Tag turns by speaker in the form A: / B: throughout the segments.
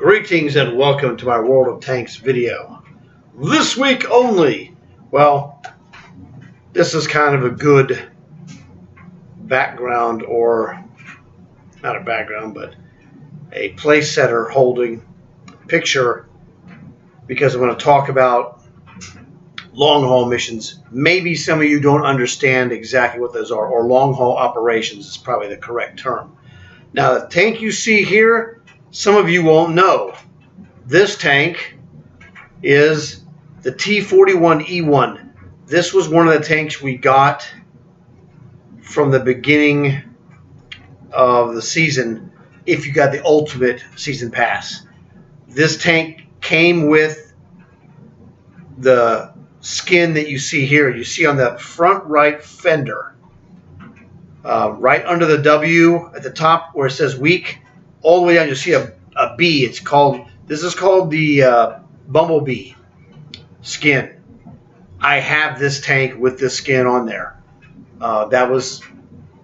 A: Greetings and welcome to my World of Tanks video. This week only, well, this is kind of a good background, or not a background, but a place setter holding picture, because I'm going to talk about long haul missions. Maybe some of you don't understand exactly what those are, or long haul operations is probably the correct term. Now, the tank you see here, some of you won't know. This tank is the T-41E1. This was one of the tanks we got from the beginning of the season if you got the Ultimate Season Pass. This tank came with the skin that you see here. You see on the front right fender, right under the W at the top where it says weak, all the way down you'll see a B. This is called the Bumblebee skin. I have this tank with this skin on there.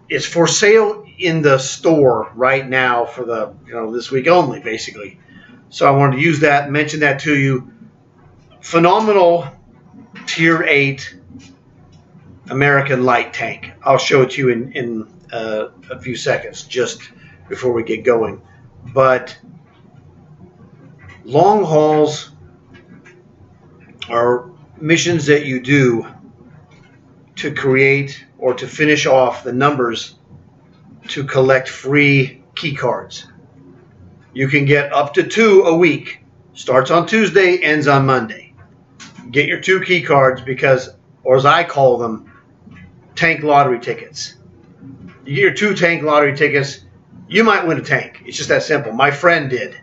A: It's for sale in the store right now for the this week only, basically. So I wanted to use that and mention that to you. Phenomenal Tier 8 American light tank. I'll show it to you in a few seconds, just before we get going. But long hauls are missions that you do to create or to finish off the numbers to collect free key cards. You can get up to 2 a week. Starts on Tuesday, ends on Monday. Get your 2 key cards because, or as I call them, tank lottery tickets. You get your 2 tank lottery tickets, you might win a tank. It's just that simple. My friend did.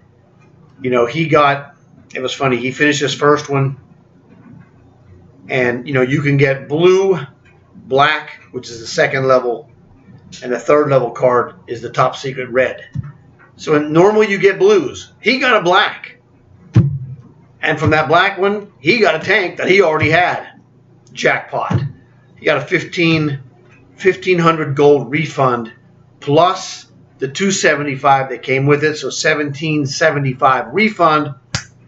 A: It was funny, he finished his first one, and you can get blue, black, which is the second level, and the third level card is the top secret red. So normally you get blues. He got a black. And from that black one, he got a tank that he already had. Jackpot. He got a 1,500 gold refund plus the 275 that came with it. So 1,775 refund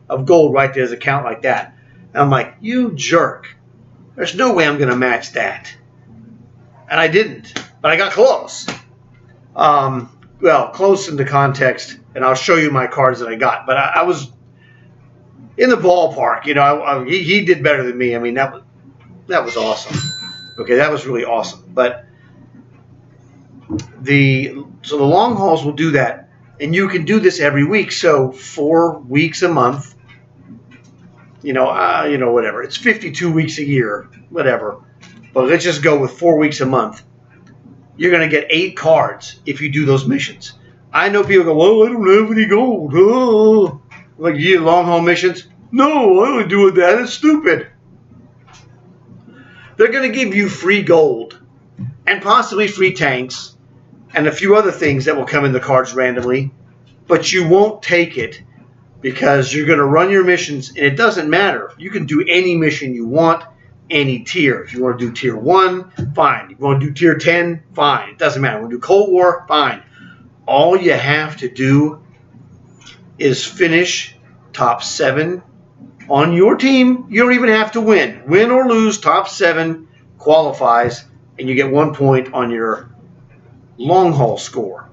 A: of gold right to his account like that. And I'm like, you jerk. There's no way I'm going to match that. And I didn't. But I got close. Well, close in the context. And I'll show you my cards that I got. But I was in the ballpark. He did better than me. I mean, that was awesome. Okay, that was really awesome. But the long hauls will do that. And you can do this every week. So 4 weeks a month. Whatever. It's 52 weeks a year, whatever. But let's just go with 4 weeks a month. You're going to get 8 cards if you do those missions. I know people go, well, I don't have any gold. Oh. Like, you get long haul missions? No, I don't do that. It's stupid. They're going to give you free gold and possibly free tanks and a few other things that will come in the cards randomly, but you won't take it because you're going to run your missions, and it doesn't matter. You can do any mission you want, any tier. If you want to do tier 1, fine. If you want to do tier 10, fine. It doesn't matter. You want to do Cold War, fine. All you have to do is finish top 7 on your team. You don't even have to win. Win or lose, top 7 qualifies, and you get 1 point on your long haul score.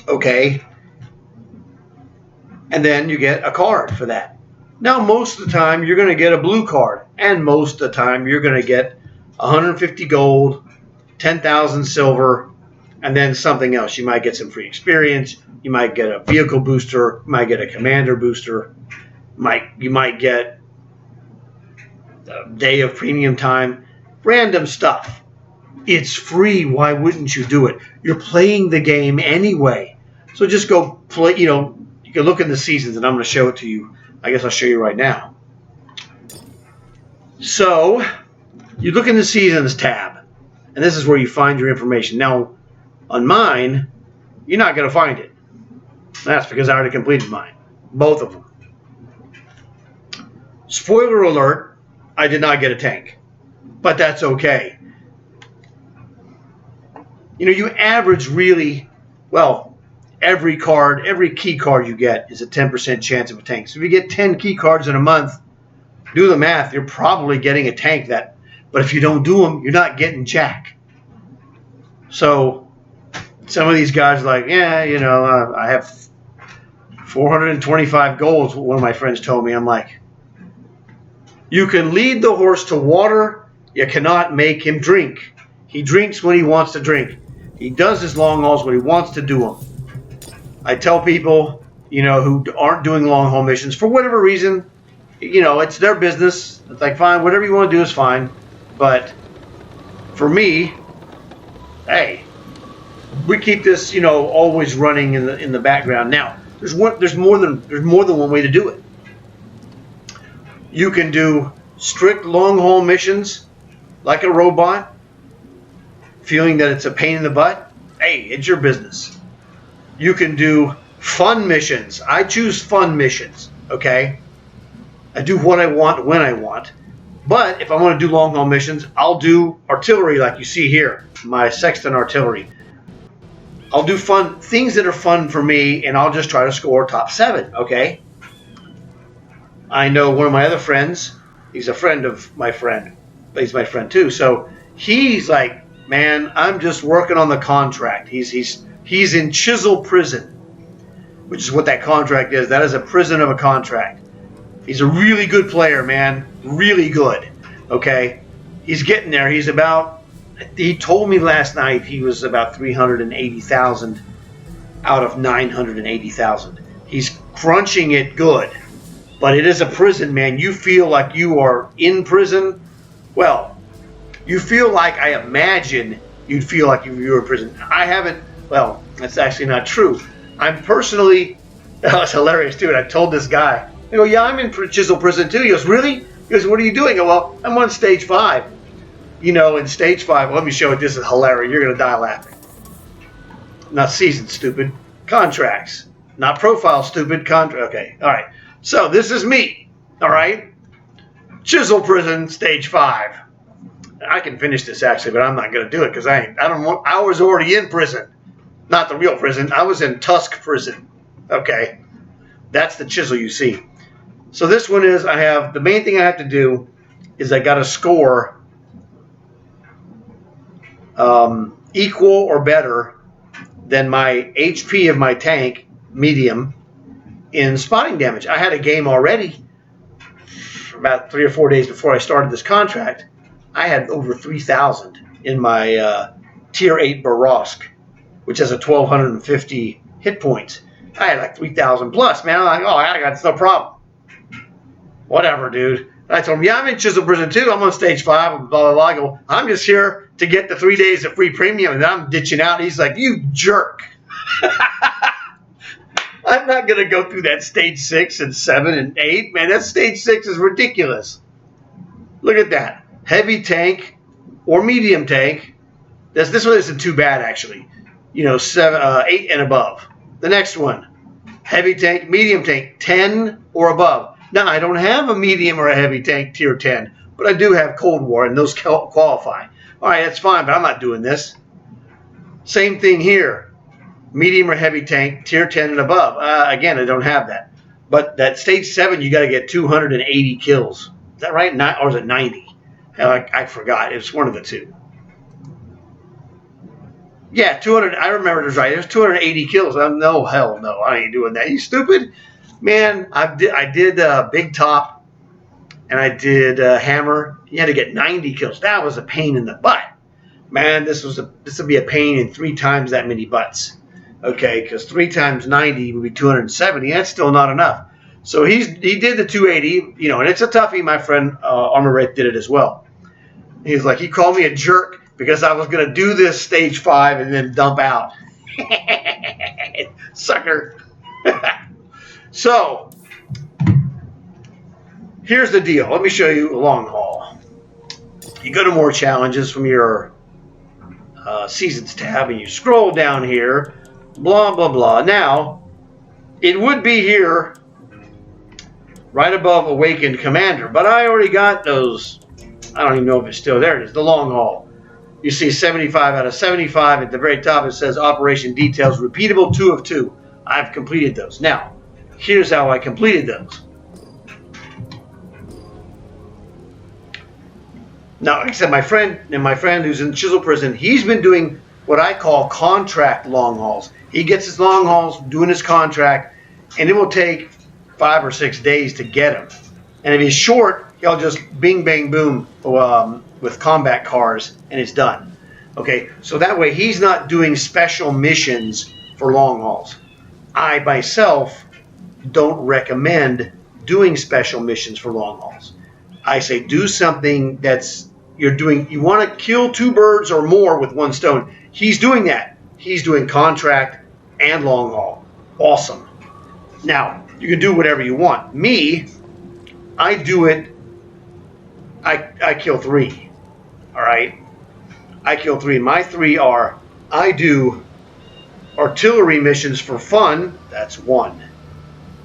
A: Okay? And then you get a card for that. Now, most of the time, you're going to get a blue card. And most of the time, you're going to get 150 gold, 10,000 silver, and then something else. You might get some free experience. You might get a vehicle booster. You might get a commander booster. You might get a day of premium time. Random stuff. It's free. Why wouldn't you do it? You're playing the game anyway. So just go play, you can look in the seasons, and I'm going to show it to you. I guess I'll show you right now. So you look in the seasons tab, and this is where you find your information. Now, on mine, you're not going to find it. That's because I already completed mine. Both of them. Spoiler alert, I did not get a tank. But that's okay. You average really, well, every card, every key card you get is a 10% chance of a tank. So if you get 10 key cards in a month, do the math, you're probably getting a tank that. But if you don't do them, you're not getting jack. So some of these guys are like, yeah, you know, I have 425 goals, one of my friends told me. I'm like, you can lead the horse to water, you cannot make him drink. He drinks when he wants to drink. He does his long hauls when he wants to do them. I tell people, you know, who aren't doing long haul missions for whatever reason, you know, it's their business. It's like, fine, whatever you want to do is fine. But for me, hey, we keep this, you know, always running in the background. Now, there's more than one way to do it. You can do strict long haul missions like a robot, feeling that it's a pain in the butt. Hey, it's your business. You can do fun missions. I choose fun missions, okay? I do what I want when I want. But if I want to do long haul missions, I'll do artillery like you see here, my Sexton artillery. I'll do fun things that are fun for me, and I'll just try to score top 7, okay? I know one of my other friends, he's a friend of my friend, but he's my friend too. So he's like, man, I'm just working on the contract. He's in Chisel Prison, which is what that contract is. That is a prison of a contract. He's a really good player, man. Really good. Okay? He's getting there. He told me last night he was about 380,000 out of 980,000. He's crunching it good. But it is a prison, man. You feel like you are in prison. Well, you feel like, I imagine you'd feel like you were in prison. I haven't, well, that's actually not true. I'm personally, that was hilarious too. And I told this guy, I go, yeah, I'm in Chisel Prison too. He goes, really? He goes, what are you doing? I go, well, I'm on stage 5. You know, in stage 5, let me show you. This is hilarious. You're going to die laughing. Not seasons, stupid. Contracts. Not profile, stupid. Okay, all right. So this is me, all right? Chisel Prison, stage 5. I can finish this actually, but I'm not going to do it because I was already in prison. Not the real prison. I was in Tusk Prison. Okay. That's the chisel you see. So this one is, the main thing I have to do is I got to score equal or better than my HP of my tank, medium, in spotting damage. I had a game already about 3 or 4 days before I started this contract. I had over 3,000 in my tier 8 Barosk, which has a 1,250 hit points. I had like 3,000 plus, man. I'm like, oh, I got no problem. Whatever, dude. And I told him, yeah, I'm in Chisel Prison too. I'm on stage 5. And blah, blah, blah. I go, I'm just here to get the 3 days of free premium, and I'm ditching out. He's like, you jerk. I'm not going to go through that stage 6 and 7 and 8. Man, that stage 6 is ridiculous. Look at that. Heavy tank or medium tank. This one isn't too bad, actually. You know, 8 and above. The next one, heavy tank, medium tank, 10 or above. Now, I don't have a medium or a heavy tank tier 10, but I do have Cold War, and those qualify. All right, that's fine, but I'm not doing this. Same thing here. Medium or heavy tank, tier 10 and above. Again, I don't have that. But that stage 7, you got to get 280 kills. Is that right? Or is it 90? I forgot. It's one of the two. Yeah, 200. I remember it was right. It was 280 kills. No, hell no. I ain't doing that. You stupid? Man, I did Big Top, and I did Hammer. You had to get 90 kills. That was a pain in the butt. Man, this would be a pain in 3 times that many butts. Okay, because 3 times 90 would be 270. That's still not enough. So he did the 280, you know, and it's a toughie. My friend Armor Wraith did it as well. He's like, he called me a jerk because I was going to do this stage 5 and then dump out. Sucker. So, here's the deal. Let me show you a long haul. You go to more challenges from your seasons tab, and you scroll down here, blah, blah, blah. Now, it would be here right above Awakened Commander, but I already got those. I don't even know if it's still there. It is the long haul. you see 75 out of 75. At the very top, it says Operation Details, repeatable 2 of 2. I've completed those. Now, here's how I completed those. Now, like I said, my friend who's in Chisel Prison, he's been doing what I call contract long hauls. He gets his long hauls doing his contract, and it will take 5 or 6 days to get them. And if he's short, he'll just bing, bang, boom with combat cars, and it's done. Okay, so that way he's not doing special missions for long hauls. I myself don't recommend doing special missions for long hauls. I say do something that's you want to kill 2 birds or more with 1 stone. He's doing that. He's doing contract and long haul. Awesome. Now, you can do whatever you want. Me, I do it. I kill 3. All right? I kill 3. My 3 are I do artillery missions for fun. That's 1.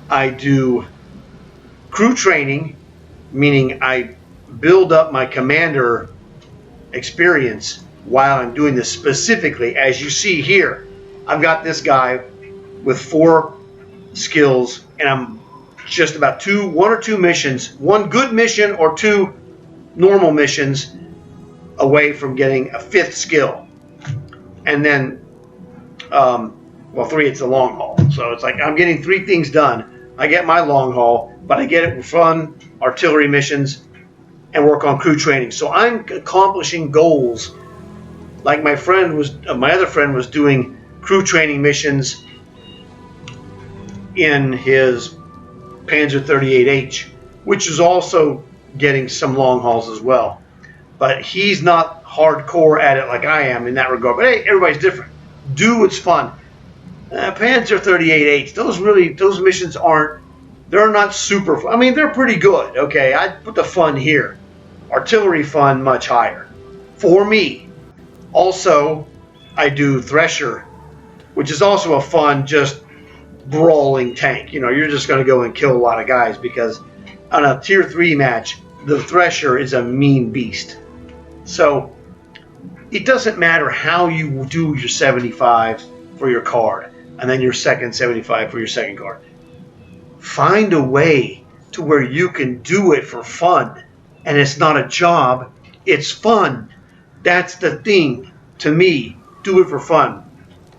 A: I do crew training, meaning I build up my commander experience while I'm doing this specifically. As you see here, I've got this guy with 4 skills, and I'm just about 1 or 2 missions, 1 good mission or 2 normal missions away from getting a 5th skill. And then, 3, it's a long haul. So it's like I'm getting 3 things done. I get my long haul, but I get it with fun artillery missions and work on crew training. So I'm accomplishing goals. Like my other friend was doing crew training missions in his Panzer 38H, which is also getting some long hauls as well. But he's not hardcore at it like I am in that regard. But hey, everybody's different. Do what's fun. Panzer 38H, those missions they're not super fun. I mean, they're pretty good. Okay, I'd put the fun here. Artillery fun much higher for me. Also, I do Thresher, which is also a fun, just brawling tank. You're just going to go and kill a lot of guys because on a tier 3 match, the Thresher is a mean beast. So it doesn't matter how you do your 75 for your card and then your second 75 for your second card. Find a way to where you can do it for fun. And it's not a job, it's fun. That's the thing to me. Do it for fun.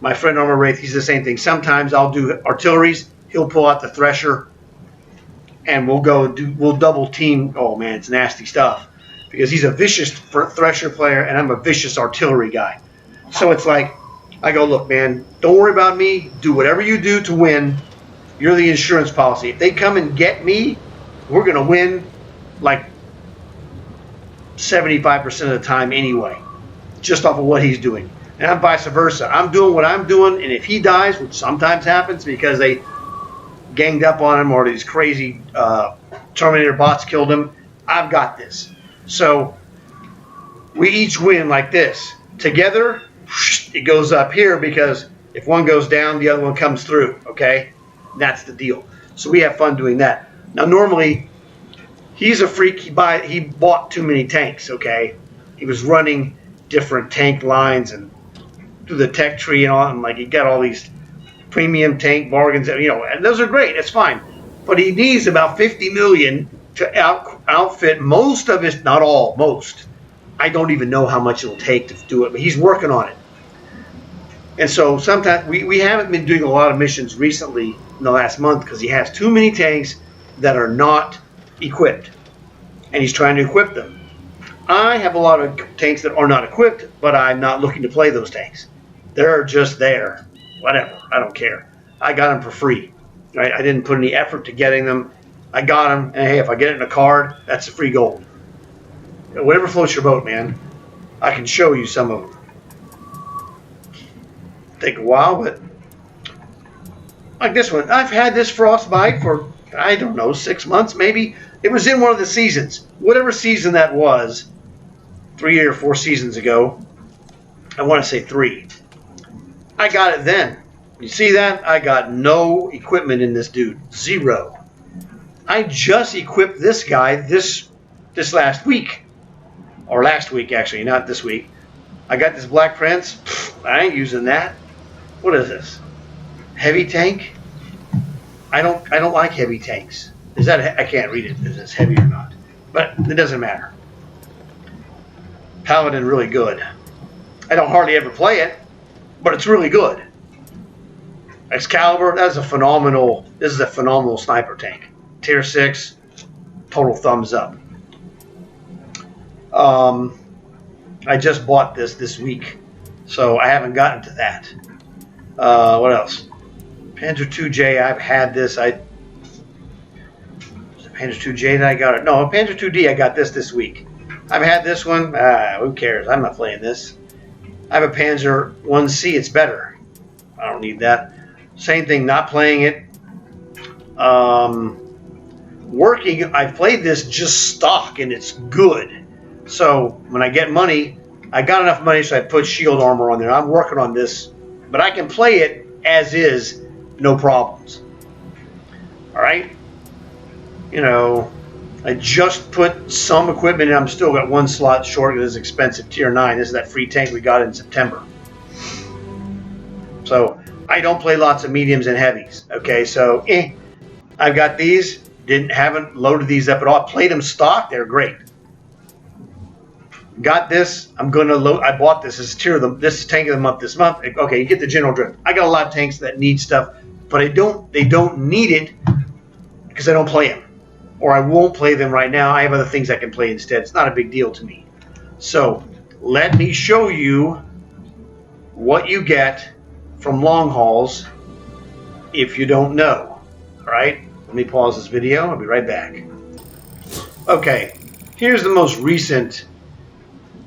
A: My friend Armor Wraith, he's the same thing. Sometimes I'll do artilleries, he'll pull out the Thresher, and we'll double team. Oh man, it's nasty stuff. Because he's a vicious Thresher player, and I'm a vicious artillery guy. So it's like, I go, look man, don't worry about me, do whatever you do to win. You're the insurance policy. If they come and get me, we're going to win like 75% of the time anyway, just off of what he's doing. And I'm vice versa. I'm doing what I'm doing, and if he dies, which sometimes happens because they ganged up on him or these crazy Terminator bots killed him, I've got this. So we each win like this. Together, it goes up here because if one goes down, the other one comes through, okay? That's the deal. So we have fun doing that. Now, normally, he's a freak. He bought too many tanks, okay? He was running different tank lines and through the tech tree and all, and like he got all these premium tank bargains, and those are great. It's fine. But he needs about 50 million to outfit most of his, not all, most. I don't even know how much it'll take to do it, but he's working on it. And so sometimes we haven't been doing a lot of missions recently in the last month because he has too many tanks that are not equipped. And he's trying to equip them. I have a lot of tanks that are not equipped, but I'm not looking to play those tanks. They're just there. Whatever. I don't care. I got them for free. Right? I didn't put any effort to getting them. I got them, and hey, if I get it in a card, that's a free gold. Whatever floats your boat, man. I can show you some of them. Take a while, but like this one. I've had this frostbite for, I don't know, 6 months maybe. It was in one of the seasons. Whatever season that was, 3 or 4 seasons ago. I want to say 3. I got it then. You see that? I got no equipment in this dude. 0. I just equipped this guy this last week. Or last week, actually, not this week. I got this Black Prince. I ain't using that. What is this? Heavy tank? I don't like heavy tanks. Is that I can't read it. Is this heavy or not? But it doesn't matter. Paladin really good. I don't hardly ever play it, but it's really good. Excalibur, this is a phenomenal sniper tank. Tier 6, total thumbs up. I just bought this week, so I haven't gotten to that. What else? Panzer 2J, I've had this. Was it Panzer 2J that I got it? No, Panzer 2D, I got this week. I've had this one. Who cares? I'm not playing this. I have a Panzer 1C. It's better. I don't need that. Same thing, not playing it. Working, I've played this just stock, and it's good. So when I get money, I got enough money, so I put shield armor on there. I'm working on this, but I can play it as is, no problems. All right? You know, I just put some equipment in. I'm still got one slot short of this expensive tier 9. This is that free tank we got in September. So I don't play lots of mediums and heavies. Okay, so I've got these. Haven't loaded these up at all. I played them stock. They're great. Got this. I'm gonna load. I bought this. This is this is tank of the month this month. Okay, you get the general drift. I got a lot of tanks that need stuff, but they don't need it because I don't play them, or I won't play them right now. I have other things I can play instead. It's not a big deal to me. So let me show you what you get from long hauls if you don't know. All right. Let me pause this video. I'll be right back. Okay, here's the most recent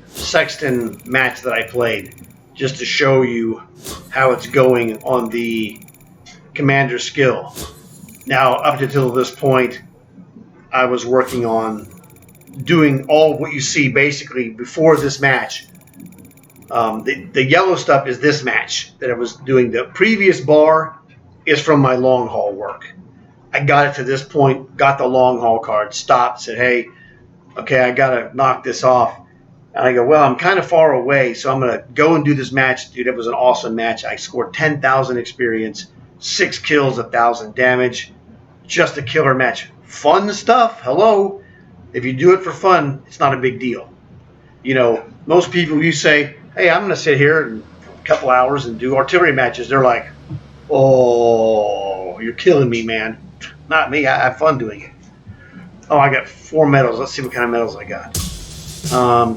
A: Sexton match that I played, just to show you how it's going on the commander skill. Now, up until this point, I was working on doing all of what you see basically before this match. The yellow stuff is this match that I was doing. The previous bar is from my long haul work. I got it to this point, got the long haul card, stopped, said, hey, okay, I got to knock this off. And I go, well, I'm kind of far away, so I'm going to go and do this match. Dude, it was an awesome match. I scored 10,000 experience, 6 kills, 1,000 damage. Just a killer match. Fun stuff. Hello. If you do it for fun, it's not a big deal. You know, most people, you say, hey, I'm going to sit here in a couple hours and do artillery matches. They're like, oh, you're killing me, man. Not me. I have fun doing it. Oh, I got 4 medals. Let's see what kind of medals I got.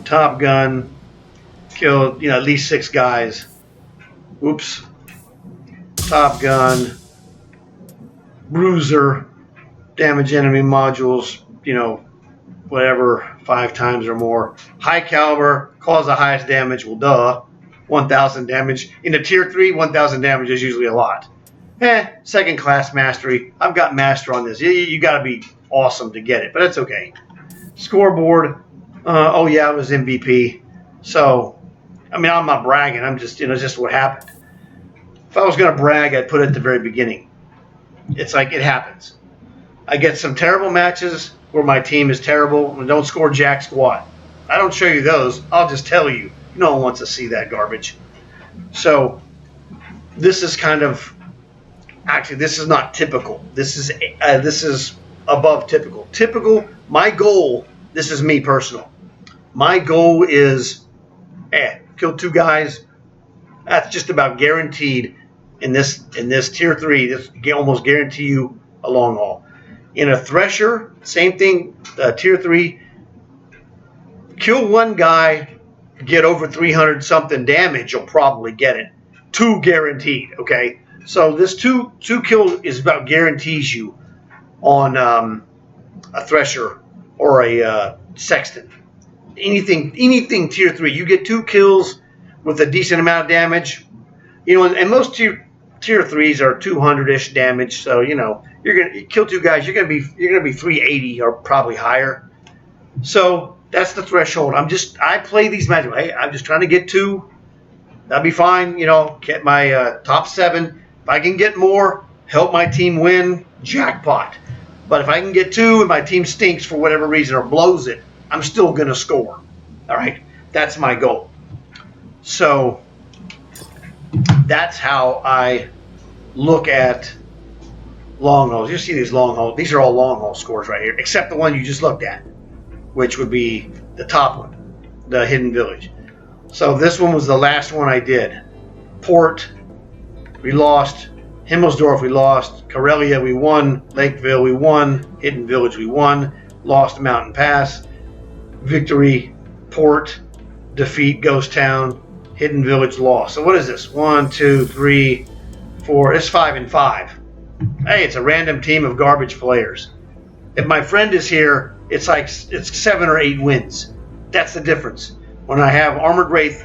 A: Top Gun. Killed, at least 6 guys. Oops. Top Gun. Bruiser. Damage enemy modules, whatever, 5 times or more. High caliber. Cause the highest damage. Well, duh. 1,000 damage. In the tier 3, 1,000 damage is usually a lot. Second class mastery. I've got master on this. You got to be awesome to get it, but it's okay. Scoreboard. Oh yeah, I was MVP. So, I'm not bragging. I'm just, just what happened. If I was going to brag, I'd put it at the very beginning. It's like it happens. I get some terrible matches where my team is terrible and don't score jack squat. I don't show you those. I'll just tell you. No one wants to see that garbage. So, this is kind of. Actually, this is not typical. This is above typical. Typical, my goal, this is me personal. My goal is, kill 2 guys. That's just about guaranteed in this tier 3. This almost guarantee you a long haul. In a Thresher, same thing, tier 3. Kill 1 guy, get over 300 something damage, you'll probably get it. 2 guaranteed, okay? So this two kill is about guarantees you on a Thresher or a Sexton. Anything tier 3, you get 2 kills with a decent amount of damage. And most tier 3s are 200-ish damage. So you're gonna kill 2 guys. You're gonna be 380 or probably higher. So that's the threshold. I play these matches. Hey, I'm just trying to get 2. That'll be fine. Get my top 7. If I can get more, help my team win, jackpot. But if I can get 2 and my team stinks for whatever reason or blows it, I'm still going to score. All right? That's my goal. So that's how I look at long hauls. You see these long hauls. These are all long haul scores right here, except the one you just looked at, which would be the top one, the Hidden Village. So this one was the last one I did. Port, we lost. Himmelsdorf, we lost. Karelia, we won. Lakeville, we won. Hidden Village, we won. Lost Mountain Pass. Victory, Port, defeat Ghost Town. Hidden Village, lost. So what is this? 1, 2, 3, 4. It's 5 and 5. Hey, it's a random team of garbage players. If my friend is here, it's 7 or 8 wins. That's the difference. When I have Armored Wraith,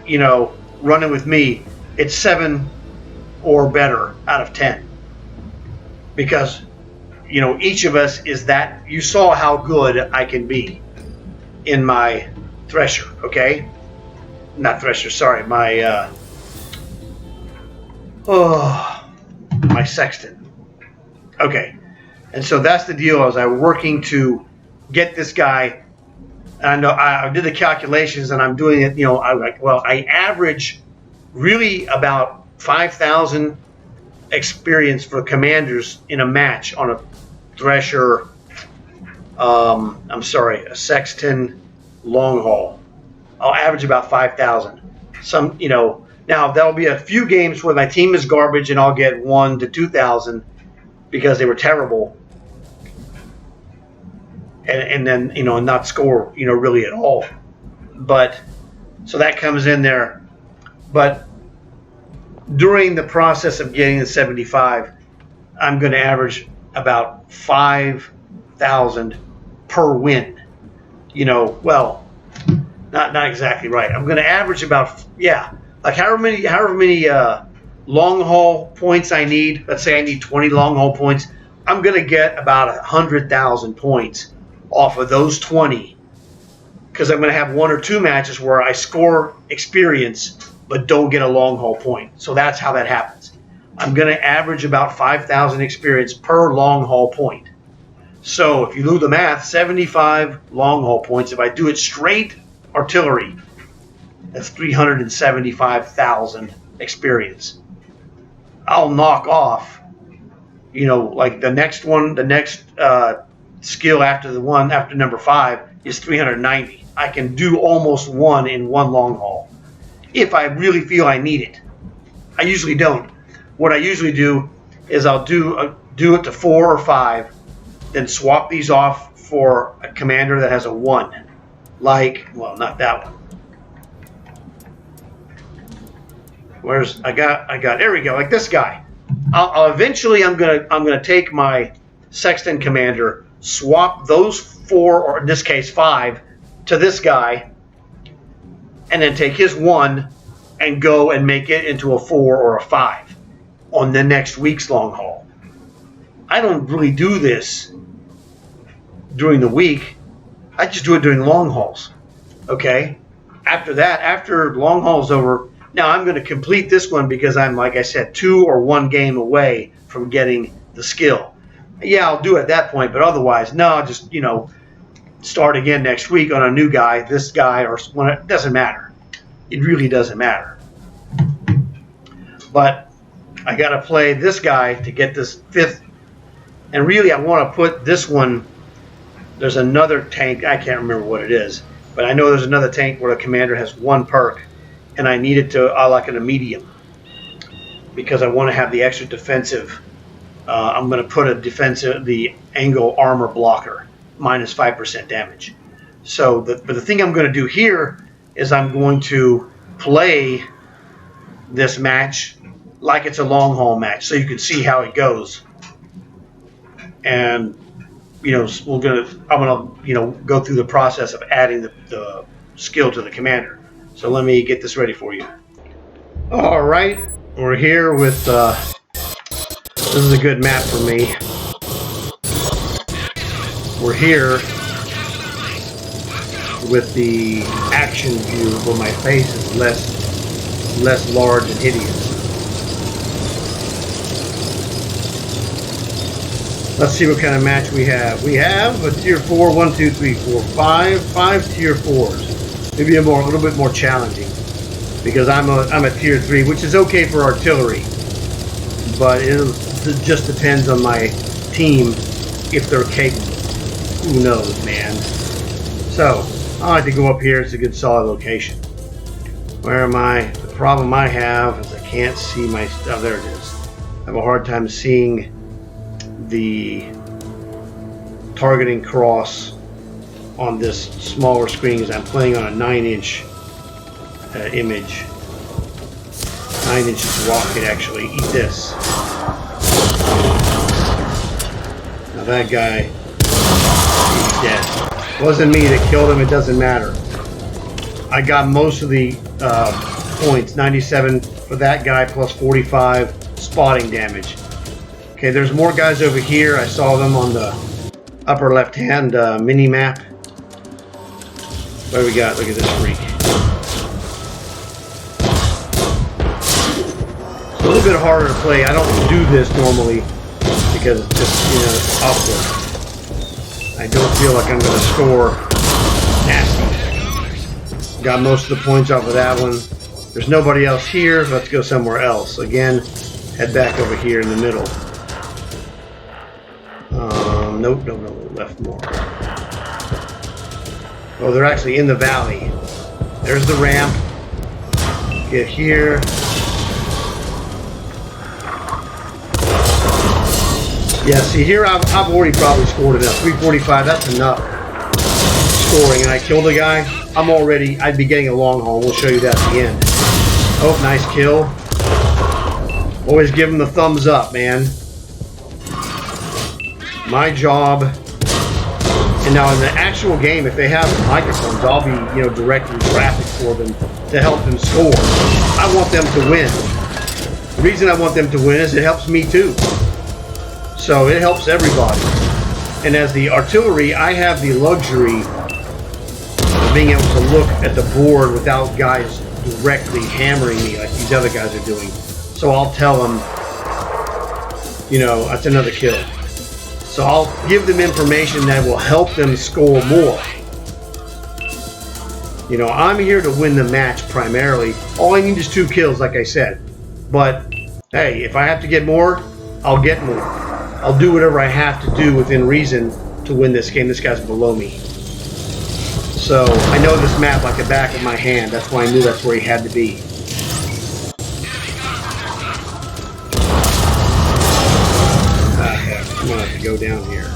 A: running with me, it's 7 or better out of 10. Because, each of us is that. You saw how good I can be in my Thresher, okay? Not Thresher, sorry. My Sexton. Okay. And so that's the deal. I was working to get this guy. I know I did the calculations, and I'm doing it. I average really about 5,000 experience for commanders in a match on a Thresher. A Sexton long haul. I'll average about 5,000. Now there'll be a few games where my team is garbage, and I'll get 1,000 to 2,000 because they were terrible. And then not score really at all, but so that comes in there. But during the process of getting the 75, I'm going to average about 5,000 per win. Not exactly right. I'm going to average about however many long haul points I need. Let's say I need 20 long haul points. I'm going to get about 100,000 points off of those 20, because I'm going to have 1 or 2 matches where I score experience but don't get a long haul point. So that's how that happens. I'm going to average about 5,000 experience per long haul point. So if you do the math, 75 long haul points. If I do it straight artillery, that's 375,000 experience. I'll knock off, like the next skill after number 5 is 390. I can do almost 1 in 1 long haul if I really feel I need it. I usually don't. What I usually do is I'll do it to 4 or 5, then swap these off for a commander that has a 1. Not that one. There we go, like this guy. I'll eventually I'm gonna take my Sexton commander, swap those 4, or in this case 5, to this guy, and then take his 1 and go and make it into a 4 or a 5 on the next week's long haul. I don't really do this during the week. I just do it during long hauls. Okay? After that, after long haul's over, now I'm going to complete this one because I'm, like I said, 2 or 1 game away from getting the skill. Yeah, I'll do it at that point, but otherwise, no, I'll just, start again next week on a new guy, this guy, or when it doesn't matter. It really doesn't matter. But I got to play this guy to get this 5th. And really, I want to put this one. There's another tank. I can't remember what it is, but I know there's another tank where the commander has 1 perk, and I need it to like in a medium because I want to have the extra defensive. I'm going to put the angle armor blocker, minus 5% damage. So, but the thing I'm going to do here is I'm going to play this match like it's a long haul match, so you can see how it goes. And I'm gonna go through the process of adding the skill to the commander. So let me get this ready for you. All right, we're here with. This is a good map for me. We're here with the action view, where my face is less large and hideous. Let's see what kind of match we have. We have a tier 4, 1, 2, 3, 4, 5 tier 4s. maybe a little bit more challenging, because I'm a tier 3, which is okay for artillery, but it just depends on my team if they're capable. Who knows, man? So I like to go up here. It's a good solid location. Where am I? The problem I have is I can't see my. Oh, there it is. I have a hard time seeing the targeting cross on this smaller screen because I'm playing on a 9-inch image. 9 inches rocket, actually. Eat this. Now that guy, he's dead. It wasn't me that killed him. It doesn't matter. I got most of the points. 97 for that guy plus 45 spotting damage. Okay, there's more guys over here. I saw them on the upper left-hand mini-map. What do we got? Look at this freak. It's a little bit harder to play. I don't do this normally because it's just, you know, it's awkward. I don't feel like I'm going to score nasty. Got most of the points off of that one. There's nobody else here. Let's go somewhere else. Again, head back over here in the middle. Nope, no, left more. Oh, they're actually in the valley. There's the ramp. Get here. Yeah, see here, I've already probably scored enough. 345, that's enough scoring. And I killed a guy. I'd be getting a long haul. We'll show you that at the end. Oh, nice kill. Always give them the thumbs up, man. My job. And now in the actual game, if they have microphones, I'll be, you know, directing traffic for them to help them score. I want them to win. The reason I want them to win is it helps me too. So it helps everybody. And as the artillery, I have the luxury of being able to look at the board without guys directly hammering me like these other guys are doing. So I'll tell them, you know, that's another kill. So I'll give them information that will help them score more. You know, I'm here to win the match primarily. All I need is 2 kills, like I said. But, hey, if I have to get more, I'll get more. I'll do whatever I have to do within reason to win this game. This guy's below me. So, I know this map like the back of my hand. That's why I knew that's where he had to be. I'm gonna have to go down here.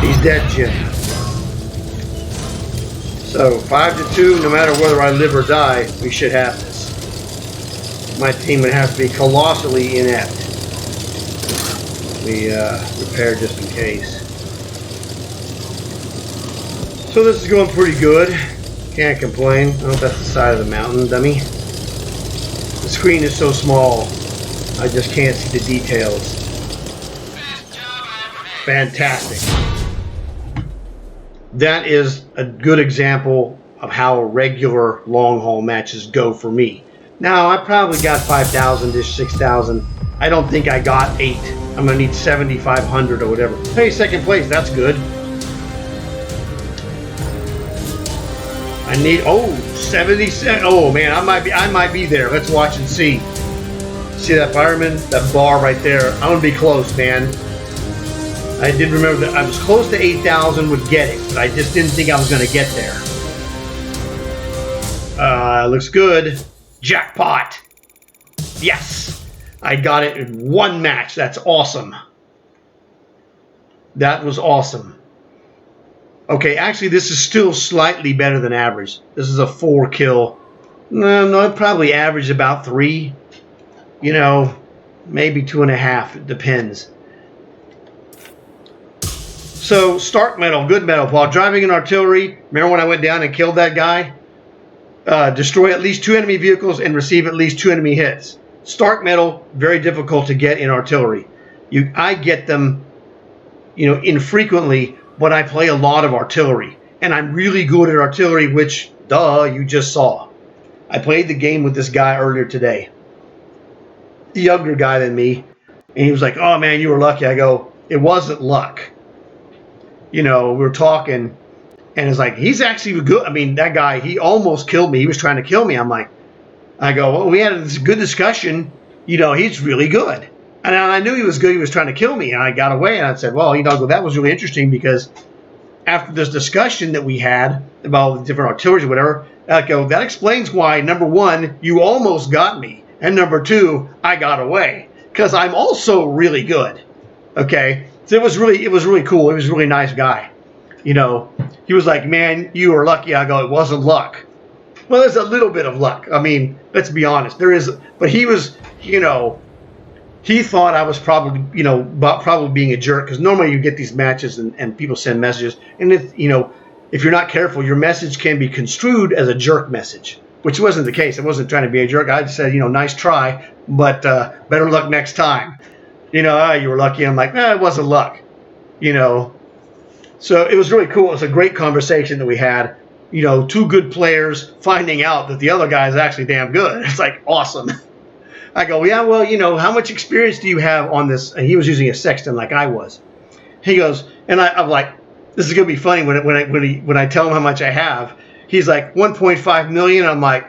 A: He's dead, Jim. So 5-2, no matter whether I live or die, we should have this. My team would have to be colossally inept. We repair just in case. So this is going pretty good. Can't complain. Oh, that's the side of the mountain, dummy. The screen is so small, I just can't see the details. Fantastic. That is a good example of how regular long-haul matches go for me. Now, I probably got 5,000-ish, 6,000. I don't think I got 8. I'm going to need 7,500 or whatever. Hey, second place. That's good. I need 77. Oh man, I might be there. Let's watch and see. See that fireman? That bar right there. I'm gonna be close, man. I did remember that I was close to 8,000 would get it, but I just didn't think I was gonna get there. Looks good. Jackpot. Yes, I got it in 1 match. That's awesome. That was awesome. Okay, actually, this is still slightly better than average. This is a 4 kill. No, I'd probably average about 3. You know, maybe 2.5. It depends. So, Stark medal, good medal. While driving an artillery, remember when I went down and killed that guy? Destroy at least 2 enemy vehicles and receive at least 2 enemy hits. Stark medal, very difficult to get in artillery. I get them, you know, infrequently. But I play a lot of artillery, and I'm really good at artillery, which, duh, you just saw. I played the game with this guy earlier today, the younger guy than me, and he was like, oh man, you were lucky. I go, it wasn't luck. We were talking, and it's like, he's actually good. I mean, that guy, he almost killed me. He was trying to kill me. I go, well, we had this good discussion. He's really good. And I knew he was good. He was trying to kill me, and I got away. And I said, well, that was really interesting, because after this discussion that we had about the different artillery or whatever, I go, that explains why, number one, you almost got me, and number two, I got away, because I'm also really good. Okay, so it was really cool. He was a really nice guy. He was like, man, you were lucky. I go, it wasn't luck. Well, there's a little bit of luck. I mean, let's be honest. There is, but he was, he thought I was probably, probably being a jerk, because normally you get these matches and people send messages, and if you're not careful, your message can be construed as a jerk message, which wasn't the case. I wasn't trying to be a jerk. I just said, nice try, but better luck next time. You were lucky. I'm like, it wasn't luck. So it was really cool. It was a great conversation that we had. Two good players finding out that the other guy is actually damn good. It's like awesome. I go, yeah, well, how much experience do you have on this? And he was using a Sexton like I was. He goes, and I'm like, this is gonna be funny when I tell him how much I have. He's like, 1.5 million. I'm like,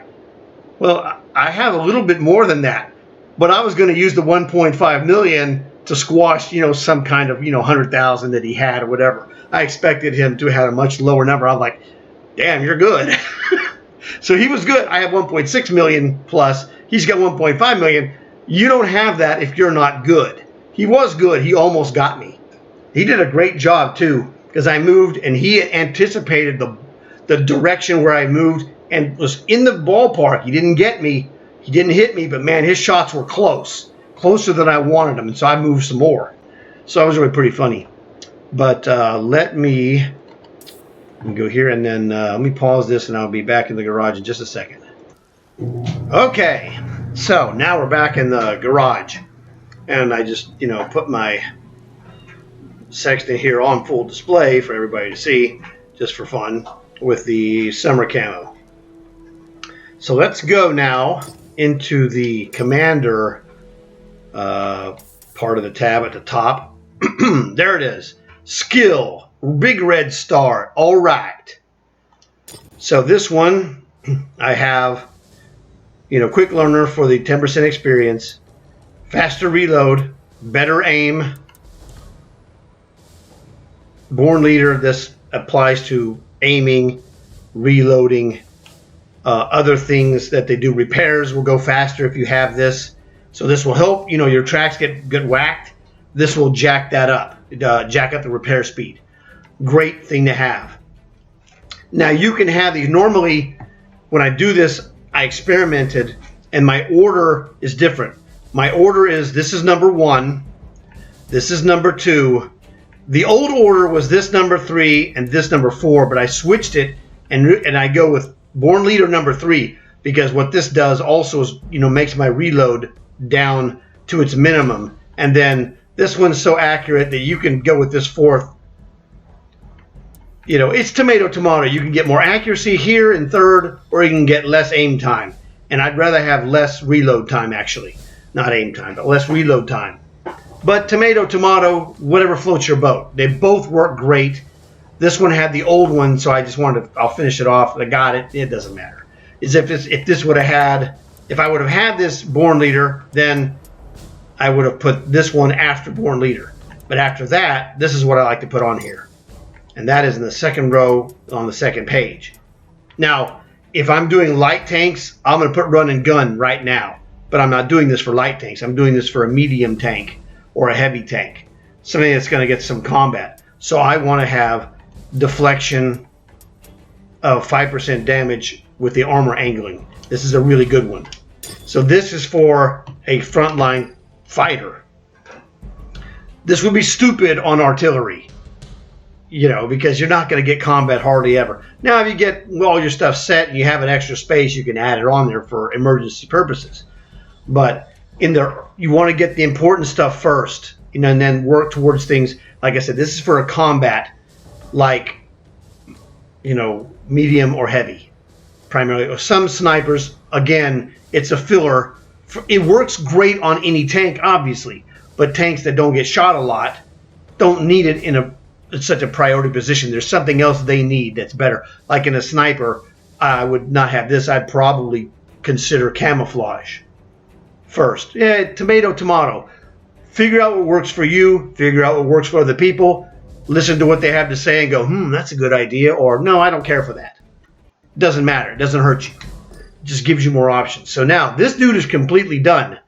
A: well, I have a little bit more than that, but I was going to use the 1.5 million to squash, some kind of, 100,000 that he had or whatever. I expected him to have a much lower number. I'm like, damn, you're good. So he was good. I have 1.6 million plus. He's got 1.5 million. You don't have that if you're not good. He was good. He almost got me. He did a great job too, because I moved and he anticipated the direction where I moved and was in the ballpark. He didn't get me. He didn't hit me, but man, his shots were closer than I wanted them, and so I moved some more. So it was really pretty funny. But let me go here, and then let me pause this, and I'll be back in the garage in just a second. Okay, so now we're back in the garage, and I just put my Sexton here on full display for everybody to see, just for fun, with the summer camo. So let's go now into the commander part of the tab at the top. There it is. Skill, big red star. All right. So this one, I have, quick learner for the 10% experience, faster reload, better aim, born leader. This applies to aiming, reloading, other things that they do. Repairs will go faster if you have this. So this will help, your tracks get whacked. This will jack that up, jack up the repair speed. Great thing to have. Now you can have these. Normally, when I do this, I experimented, and my order is different. My order is, this is number 1, this is number 2. The old order was this number 3 and this number 4, but I switched it, and I go with born leader number 3, because what this does also is, makes my reload down to its minimum, and then this one's so accurate that you can go with this 4th. It's tomato. You can get more accuracy here in 3rd, or you can get less aim time. And I'd rather have less reload time, actually. Not aim time, but less reload time. But tomato, whatever floats your boat. They both work great. This one had the old one, so I just wanted to, I'll finish it off. I got it. It doesn't matter. If I would have had this born leader, then I would have put this one after born leader. But after that, this is what I like to put on here. And that is in the 2nd row on the 2nd page. Now, if I'm doing light tanks, I'm going to put run and gun right now. But I'm not doing this for light tanks. I'm doing this for a medium tank or a heavy tank. Something that's going to get some combat. So I want to have deflection of 5% damage with the armor angling. This is a really good one. So this is for a frontline fighter. This would be stupid on artillery. Because you're not going to get combat hardly ever. Now, if you get all your stuff set and you have an extra space, you can add it on there for emergency purposes. But you want to get the important stuff first, and then work towards things. Like I said, this is for a combat, like, medium or heavy, primarily. Or some snipers, again, it's a filler. It works great on any tank, obviously, but tanks that don't get shot a lot, don't need it in such a priority position. There's something else they need that's better. Like in a sniper, I would not have this. I'd probably consider camouflage first. Yeah, tomato. Figure out what works for you. Figure out what works for other people. Listen to what they have to say and go, that's a good idea. Or, no, I don't care for that. It doesn't matter. It doesn't hurt you. It just gives you more options. So now, this dude is completely done.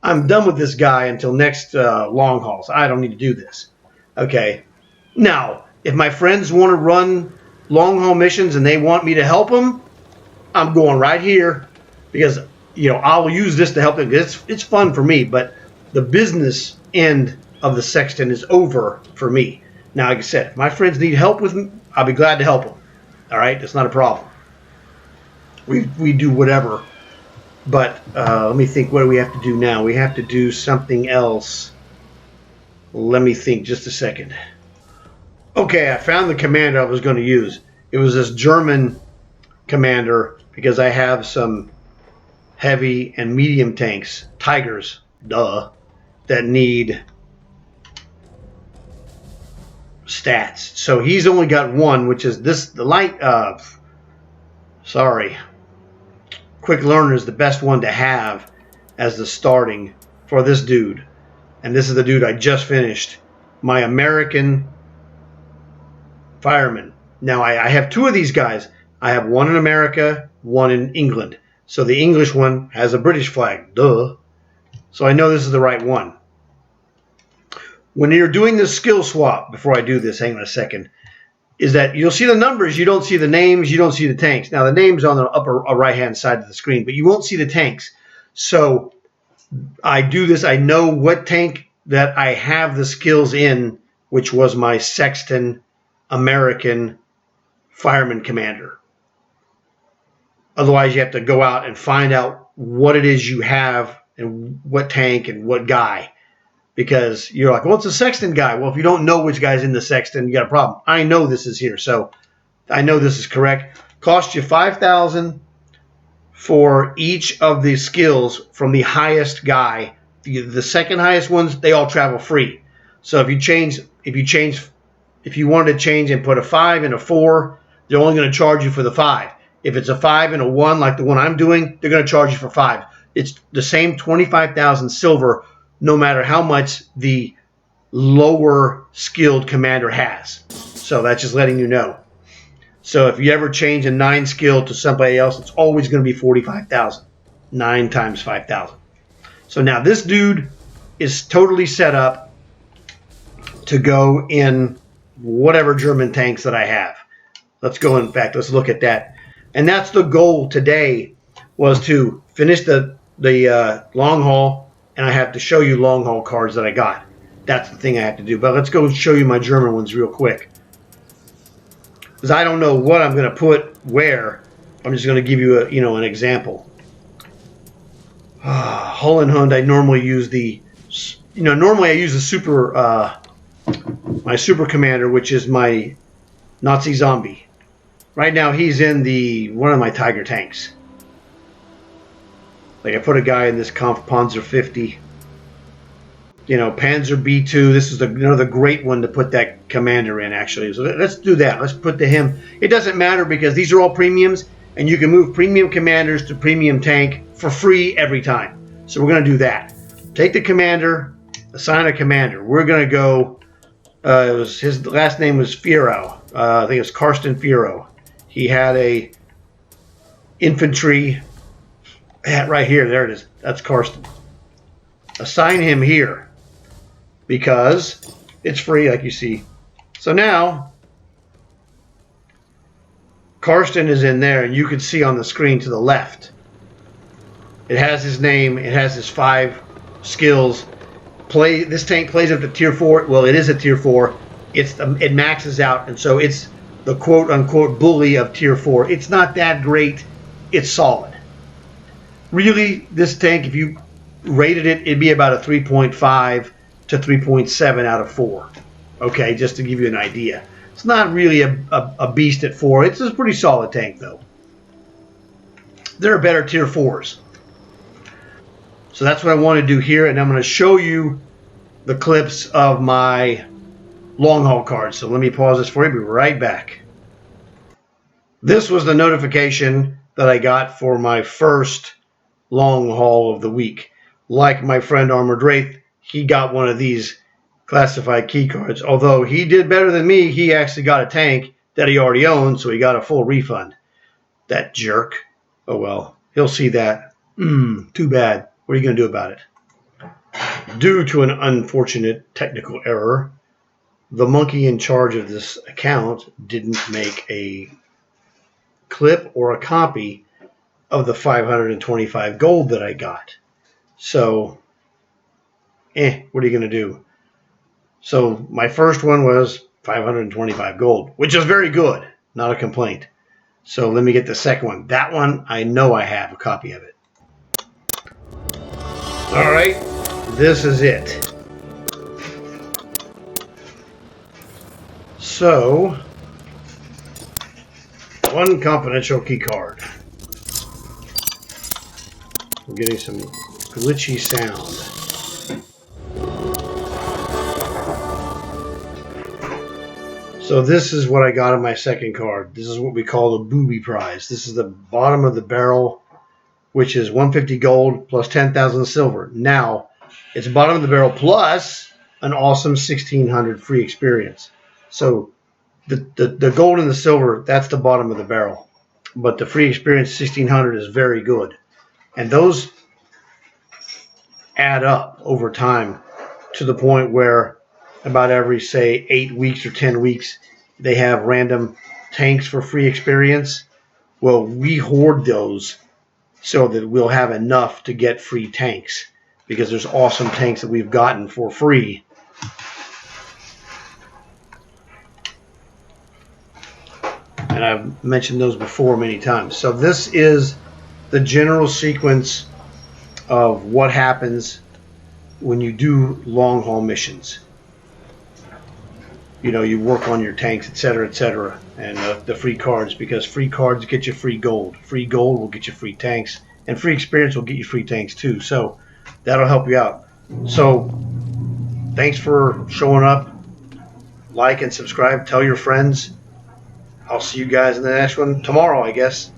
A: I'm done with this guy until next long hauls. I don't need to do this. Okay. Now, if my friends want to run long haul missions and they want me to help them, I'm going right here because, I'll use this to help them. It's fun for me, but the business end of the Sexton is over for me. Now, like I said, if my friends need help with me, I'll be glad to help them. All right? That's not a problem. We do whatever. But let me think, what do we have to do now? We have to do something else. Let me think just a second. Okay, I found the commander I was going to use. It was this German commander because I have some heavy and medium tanks, Tigers, that need stats. So he's only got one, which is this, the light, Quick Learner is the best one to have as the starting for this dude. And this is the dude I just finished. My American fireman. Now, I have two of these guys. I have one in America, one in England. So the English one has a British flag. Duh. So I know this is the right one. When you're doing the skill swap, before I do this, hang on a second, is that you'll see the numbers, you don't see the names, you don't see the tanks. Now, the name's on the upper right-hand side of the screen, but you won't see the tanks. So I do this. I know what tank that I have the skills in, which was my Sexton American Fireman Commander. Otherwise, you have to go out and find out what it is you have and what tank and what guy. Because you're like, well, it's a Sexton guy. Well, if you don't know which guy's in the Sexton, you got a problem. I know this is here, so I know this is correct. Cost you $5,000 for each of the skills from the highest guy. The second highest ones, they all travel free. So if you wanted to change and put a 5 and a 4, they're only going to charge you for the 5. If it's a 5 and a 1, like the one I'm doing, they're going to charge you for 5. It's the same 25,000 silver, no matter how much the lower skilled commander has. So that's just letting you know. So if you ever change a 9 skill to somebody else, it's always going to be 45,000. 9 times 5,000. So now this dude is totally set up to go in whatever German tanks that I have. Let's go in fact, let's look at that. And that's the goal today, was to finish the long haul. And I have to show you long haul cards that I got. That's the thing I have to do. But let's go show you my German ones real quick. Because I don't know what I'm going to put where. I'm just going to give you an example. Hull and Hund, I normally use normally I use the super, my super commander, which is my Nazi zombie. Right now he's in one of my Tiger tanks. Like I put a guy in this Kampfpanzer 50. Panzer B2. This is another great one to put that commander in, actually. So let's do that. Let's put him. It doesn't matter because these are all premiums, and you can move premium commanders to premium tank for free every time. So we're going to do that. Take the commander, assign a commander. We're going to go. His last name was Fiero. I think it's Karsten Fiero. He had a infantry. Right here, there it is. That's Karsten. Assign him here because it's free, like you see. So now Karsten is in there, and you can see on the screen to the left. It has his name. It has his 5 skills. This tank plays up to tier 4. Well, it is a tier 4. It maxes out, and so it's the quote unquote bully of tier 4. It's not that great. It's solid. Really, this tank, if you rated it, it'd be about a 3.5 to 3.7 out of 4. Okay, just to give you an idea. It's not really a beast at 4. It's a pretty solid tank, though. There are better tier 4s. So that's what I want to do here, and I'm going to show you the clips of my long haul cards. So let me pause this for you. Be right back. This was the notification that I got for my first long haul of the week. Like my friend Armored Wraith, he got one of these classified key cards. Although he did better than me, he actually got a tank that he already owned, so he got a full refund. That jerk. Oh well, he'll see that. Too bad. What are you going to do about it? Due to an unfortunate technical error, the monkey in charge of this account didn't make a clip or a copy of the 525 gold that I got. So, what are you going to do? So my first one was 525 gold, which is very good. Not a complaint. So let me get the second one. That one, I know I have a copy of it. All right, this is it. So, one confidential key card. I'm getting some glitchy sound. So this is what I got on my second card. This is what we call the booby prize. This is the bottom of the barrel, which is 150 gold plus 10,000 silver. Now, it's bottom of the barrel plus an awesome 1,600 free experience. So the gold and the silver, that's the bottom of the barrel. But the free experience 1,600 is very good. And those add up over time to the point where about every, say, 8 weeks or 10 weeks, they have random tanks for free experience. Well, we hoard those so that we'll have enough to get free tanks, because there's awesome tanks that we've gotten for free. And I've mentioned those before many times. So this is the general sequence of what happens when you do long haul missions. You know, you work on your tanks, etc., and the free cards, because free cards get you free gold. Free gold will get you free tanks, and free experience will get you free tanks too. So that'll help you out. So thanks for showing up. Like and subscribe. Tell your friends. I'll see you guys in the next one tomorrow, I guess.